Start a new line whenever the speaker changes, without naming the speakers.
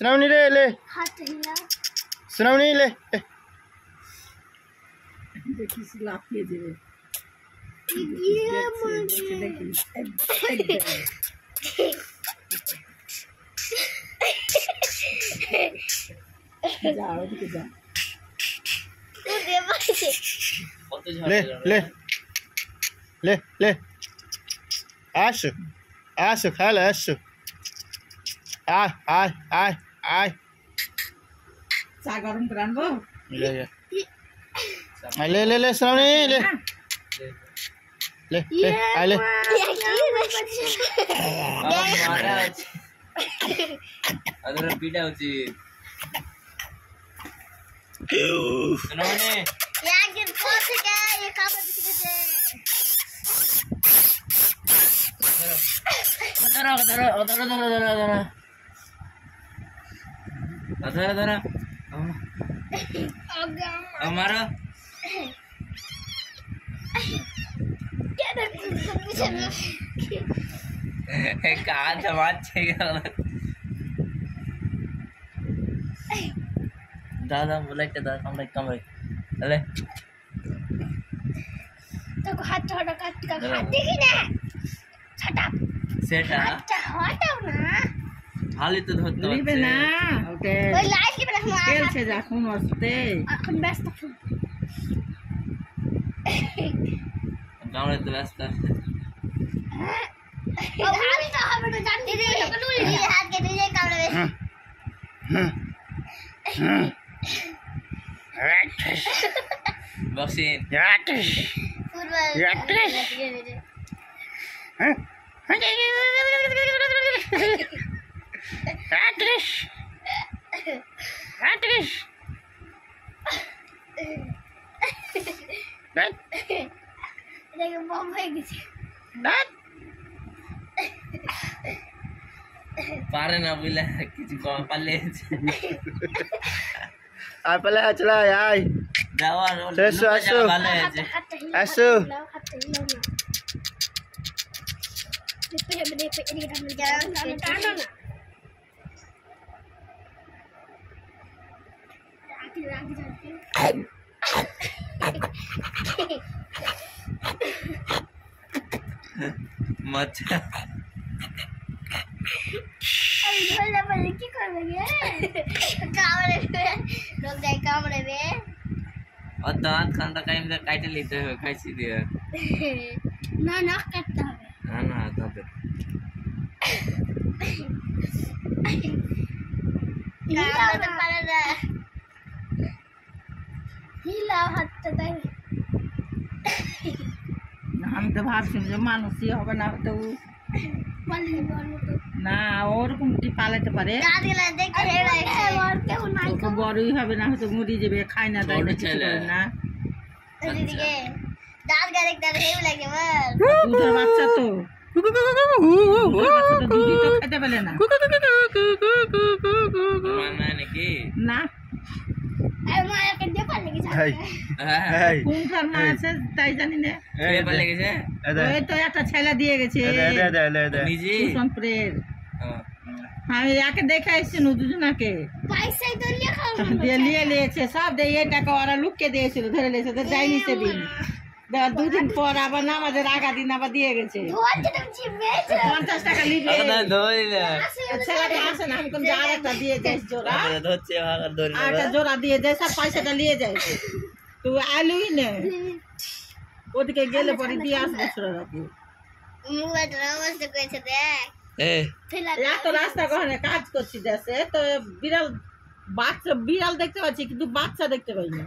श्रावणी ले ले श्रावणी ले
देखिस लाफिए देवे जाओ दिखे जा
ले ले ले ले आश आश खा ले आश आय आय आय आय
चा गरम करानबो
ले ले ले ले श्रावणी ले ले ले आ ले
ಅದರ ಪೀಡ ಹಚ್ಚಿ ಸುನವನೆ
ಯಾಕೆ ಕೋಸಕ್ಕೆ ಈ ಕಾಪ ಬಿಸಿಗೆ
ಅದರ हमारा कहाँ जमात दादा बोला दादा कमरे अरे
तो हाथ छोड़ा काट का हाथ देखी ना छटा
सेट
हटाओ ना
हाली तो धोत
लिबे ना ओके
ओए लाइट के बना
तेल से जाखुन वास्ते
अखन व्यस्त छु
गाँव में तो व्यस्त
अब हाथ तो हम तो जानते थे ये हाथ के दीजिए कमरे में
बक्सीन
देखो बम है किसी
पारे ना बोला किसी को पाले
आ पले चला यार
जावा
ऐसो ऐसो ऐसो
मच्छर
बोलने बोलने की कर रही है कमरे में लोग जाए कमरे में
और दांत खाना कहीं में काट लेते हो कैसी दिया
ना ना करता है
हाँ ना दांत
हिला तो पड़ा है हिला हाथ तो कहीं
हम तो भाब से मानुसी হবে না তো না ওরকম কি পালাতে পারে
दाद के लाने देख के और क्यों ना
তো বড়ই হবে না হয়তো মুড়ি যাবে খায় না দাই কিছু করে না
दीदी के दाद का देखता है लगे बस
দুধের বাচ্চা তো বাচ্চা তো দুধই তো খেতে পারে না
माना है कि
না
अरे मार के दे पाले की
हाय हाय
কোন ফার্মা আছে তাই জানি না
ये पाले कैसे
ওই তো একটা ছেলে দিয়ে গেছে
दे दे दे दे
निजी
কুসনপ্রের আমি একে দেখে এসেছি দুজনাকে
पैसे तो लिया खाओ
দিয়ে নিয়ে নিয়েছে সব দিয়ে এই টাকা ওরা লুককে দিয়েছিল ধরে নিয়েছে তো যায়নি সেদিন দুদিন পর আবার নামাজের আগা দিন আবার দিয়ে গেছে
धोते तुम चिपे
50 টাকা নিবে
अपना दो ही ले
ছেলেটা আসে না আমি কোন যা একটা দিয়ে যাইস জোড়া
दो से भाग दो
আর একটা জোড়া দিয়ে যাই সব পয়সাটা নিয়ে যাইছে তুই আলুই না ওদিকে গেলে পরে দিয়ে আসবে ছোড়া রাখি
मुंह ड्रामा से कोई से देख
ए
फिर
এত রাস্তা গহনে কাজ করছি দেশে তো বিড়াল বিড়াল দেখতে পাচ্ছি কিন্তু বাচ্চা দেখতে পাই না